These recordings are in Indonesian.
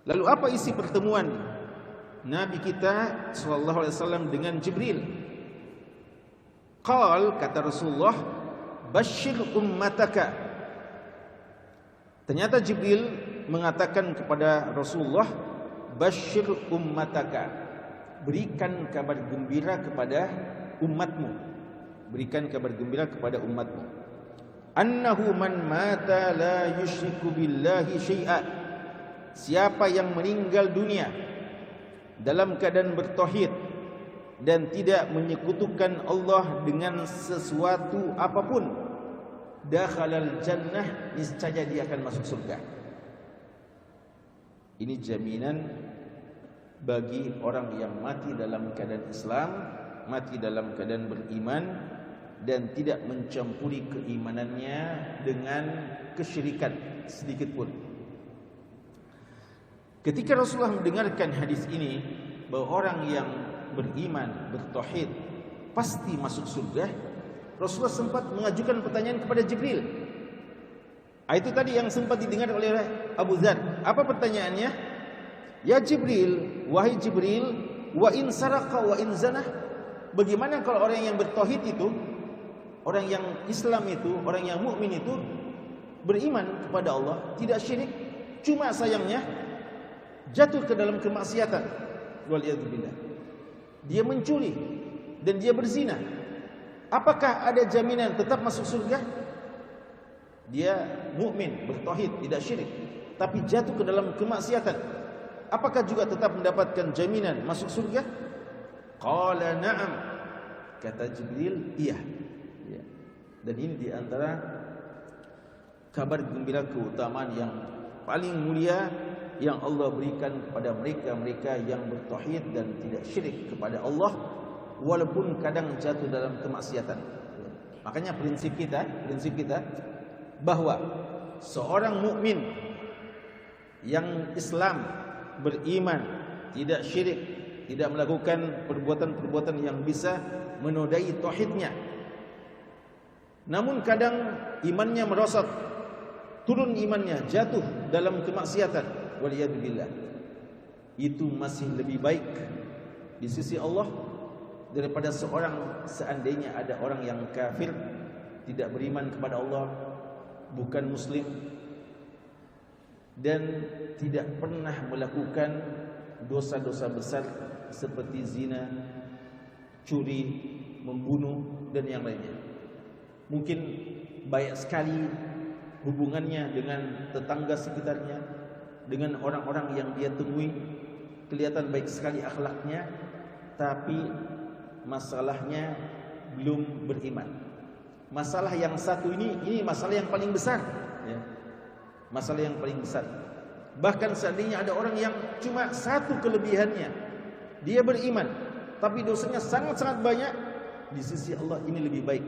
Lalu apa isi pertemuan Nabi kita sallallahu alaihi wasallam dengan Jibril? Kata Rasulullah, "Basyir ummataka." Ternyata Jibril mengatakan kepada Rasulullah, "Basyir ummataka." Berikan kabar gembira kepada umatmu. Berikan kabar gembira kepada umatmu. Annahu man mata la yusyriku billahi syai'a. Siapa yang meninggal dunia dalam keadaan bertauhid dan tidak menyekutukan Allah dengan sesuatu apapun, dakhalal jannah, niscaya dia akan masuk surga. Ini jaminan bagi orang yang mati dalam keadaan Islam, mati dalam keadaan beriman dan tidak mencampuri keimanannya dengan kesyirikan sedikit pun. Ketika Rasulullah mendengarkan hadis ini, bahwa orang yang beriman, bertauhid pasti masuk surga, Rasulullah sempat mengajukan pertanyaan kepada Jibril. Itu tadi yang sempat didengar oleh Abu Dzar. Apa pertanyaannya? Ya Jibril, wahai Jibril, wa in saraqa wa in zana. Bagaimana kalau orang yang bertauhid itu, orang yang Islam itu, orang yang mukmin itu beriman kepada Allah, tidak syirik, cuma sayangnya jatuh ke dalam kemaksiatan, waliyadzubillah. Dia mencuri dan dia berzina. Apakah ada jaminan tetap masuk surga? Dia mukmin, bertauhid, tidak syirik, tapi jatuh ke dalam kemaksiatan. Apakah juga tetap mendapatkan jaminan masuk surga? Qala na'am. Kata Jibril, iya. Ya. Dan ini diantara kabar gembira keutamaan yang paling mulia yang Allah berikan kepada mereka-mereka yang bertauhid dan tidak syirik kepada Allah, walaupun kadang jatuh dalam kemaksiatan. Makanya prinsip kita bahwa seorang mukmin yang Islam, beriman, tidak syirik, tidak melakukan perbuatan-perbuatan yang bisa menodai tauhidnya, namun kadang imannya merosot, turun imannya, jatuh dalam kemaksiatan, waliyadzubillah, itu masih lebih baik di sisi Allah daripada seandainya ada orang yang kafir, tidak beriman kepada Allah, bukan muslim, dan tidak pernah melakukan dosa-dosa besar seperti zina, curi, membunuh, dan yang lainnya. Mungkin baik sekali hubungannya dengan tetangga sekitarnya, dengan orang-orang yang dia temui, kelihatan baik sekali akhlaknya, tapi masalahnya belum beriman. Masalah yang satu ini masalah yang paling besar, ya. Masalah yang paling besar. Bahkan seandainya ada orang yang cuma satu kelebihannya, dia beriman, tapi dosanya sangat-sangat banyak, di sisi Allah ini lebih baik,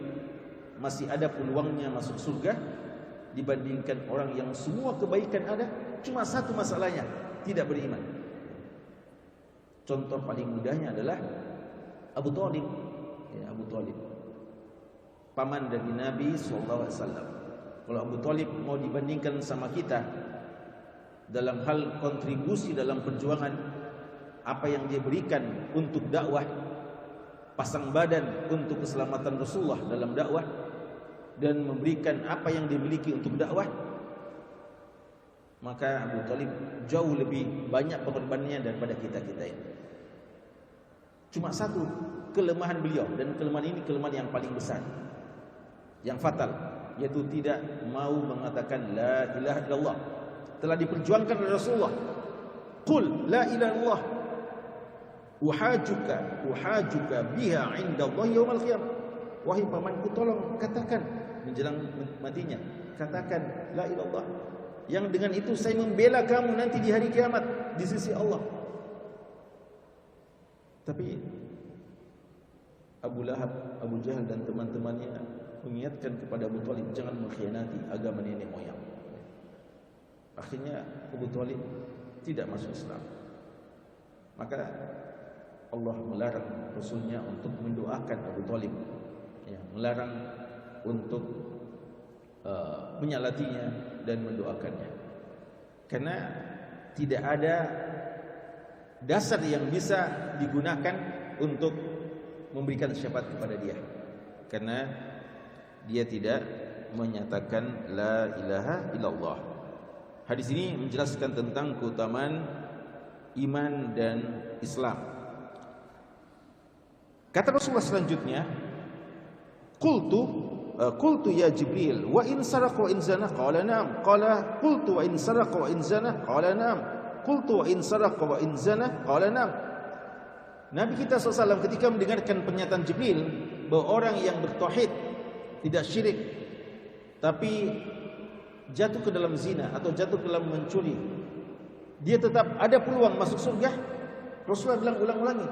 masih ada peluangnya masuk surga dibandingkan orang yang semua kebaikan ada, cuma satu masalahnya, tidak beriman. Contoh paling mudahnya adalah Abu Thalib, ya, Abu Thalib, paman dari Nabi SAW. Kalau Abu Thalib mau dibandingkan sama kita dalam hal kontribusi dalam perjuangan, apa yang dia berikan untuk dakwah, pasang badan untuk keselamatan Rasulullah dalam dakwah, dan memberikan apa yang dimiliki untuk dakwah, maka Abu Thalib jauh lebih banyak pengorbanannya daripada kita-kita ini. Cuma satu kelemahan beliau, dan kelemahan ini kelemahan yang paling besar, yang fatal, yaitu tidak mau mengatakan la ilaha illallah. Telah diperjuangkan oleh Rasulullah, qul la ilaha illallah uhajuka biha inda Allah yaumil qiyamah. Wahai pamanku, tolong katakan menjelang matinya, katakan la ilaha illallah, yang dengan itu saya membela kamu nanti di hari kiamat di sisi Allah. Tapi Abu Lahab, Abu Jahal dan teman-temannya mengingatkan kepada Abu Thalib, jangan mengkhianati agama nenek moyang. Akhirnya Abu Thalib tidak masuk Islam. Maka Allah melarang Rasulnya untuk mendoakan Abu Thalib, ya, melarang untuk menyalatinya dan mendoakannya. Karena tidak ada dasar yang bisa digunakan untuk memberikan syafaat kepada dia, karena dia tidak menyatakan la ilaha illallah. Hadis ini menjelaskan tentang keutamaan iman dan Islam. Kata Rasulullah selanjutnya, Qultu ya Jibril wa in saraqa wa in zana qala na'am. Qala qultu wa in saraqa wa in zana qala na'am. Qultu wa in saraqa wa in zana qala na'am. Nabi kita SAW ketika mendengarkan pernyataan Jibril bahwa orang yang bertauhid, tidak syirik, tapi jatuh ke dalam zina atau jatuh ke dalam mencuri, dia tetap ada peluang masuk surga. Rasulullah bilang ulang-ulangi,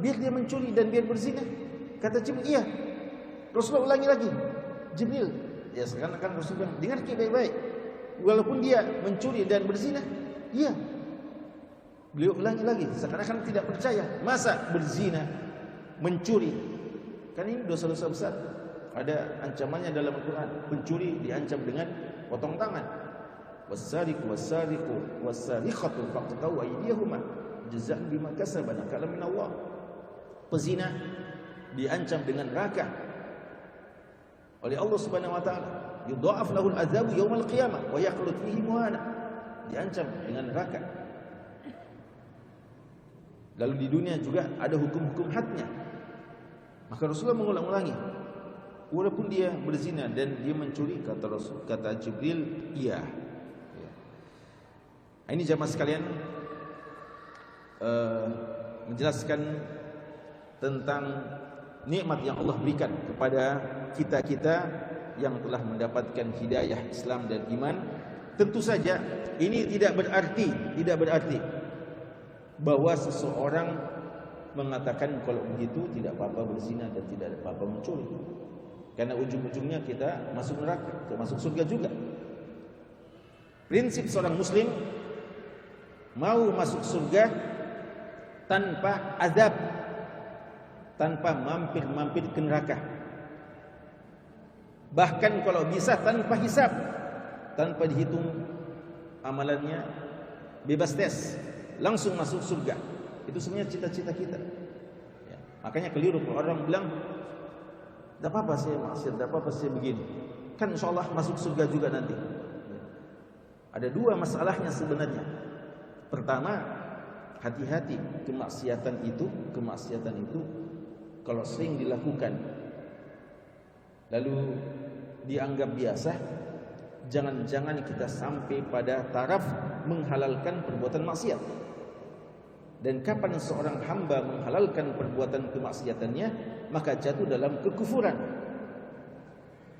biar dia mencuri dan biar berzina. Kata Jibril, iya. Rasulullah ulangi lagi, Jibril, ya sekarang kan Rasulullah bilang, dengar baik-baik, walaupun dia mencuri dan berzina, iya. Beliau ulangi lagi, seakan-akan tidak percaya. Masa berzina, mencuri, kan ini dosa-dosa besar. Ada ancamannya dalam Al-Quran. Pencuri diancam dengan potong tangan. Wassariqu wassariqu wassariqatu faqta'u aydiyahuma jazaa'an bima kasaba nakalan min Allah. Pezina diancam dengan neraka oleh Allah Subhanahu wa taala. Yudha'af lahul adzabu yaumal qiyamah wa yaqlut fihi muhana. Diancam dengan neraka. Lalu di dunia juga ada hukum-hukum hadnya. Maka Rasulullah mengulang-ulangi, walaupun dia berzina dan dia mencuri, kata Jibril, iya. Ini jamaah sekalian menjelaskan tentang nikmat yang Allah berikan kepada kita-kita yang telah mendapatkan hidayah Islam dan iman. Tentu saja ini tidak berarti bahwa seseorang mengatakan kalau begitu tidak apa-apa berzina dan tidak apa-apa mencuri, karena ujung-ujungnya kita masuk neraka, masuk surga juga. Prinsip seorang muslim mau masuk surga tanpa azab, tanpa mampir-mampir ke neraka, bahkan kalau bisa tanpa hisab, tanpa dihitung amalannya, bebas tes, langsung masuk surga. Itu sebenarnya cita-cita kita ya. Makanya keliru kalau orang bilang, tidak apa-apa saya maksiat, tidak apa-apa saya begini, kan insya Allah masuk surga juga nanti ya. Ada dua masalahnya sebenarnya. Pertama, hati-hati, kemaksiatan itu kalau sering dilakukan lalu dianggap biasa, jangan-jangan kita sampai pada taraf menghalalkan perbuatan maksiat. Dan kapan seorang hamba menghalalkan perbuatan kemaksiatannya, maka jatuh dalam kekufuran.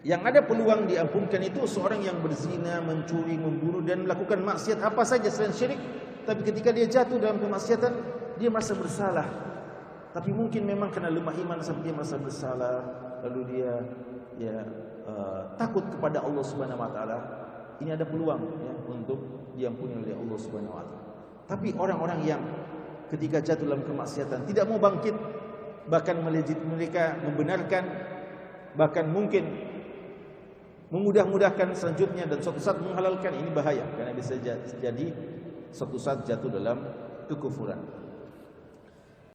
Yang ada peluang diampunkan itu seorang yang berzina, mencuri, membunuh dan melakukan maksiat apa saja selain syirik. Tapi ketika dia jatuh dalam kemaksiatan, dia merasa bersalah. Tapi mungkin memang karena lemah iman sampai dia merasa bersalah, lalu dia takut kepada Allah Subhanahu wa taala. Ini ada peluang ya untuk diampuni oleh Allah Subhanahu wa taala. Tapi orang-orang yang ketika jatuh dalam kemaksiatan tidak mau bangkit, bahkan mereka membenarkan, bahkan mungkin memudah-mudahkan selanjutnya dan suatu saat menghalalkan, ini bahaya karena bisa jadi suatu saat jatuh dalam kekufuran.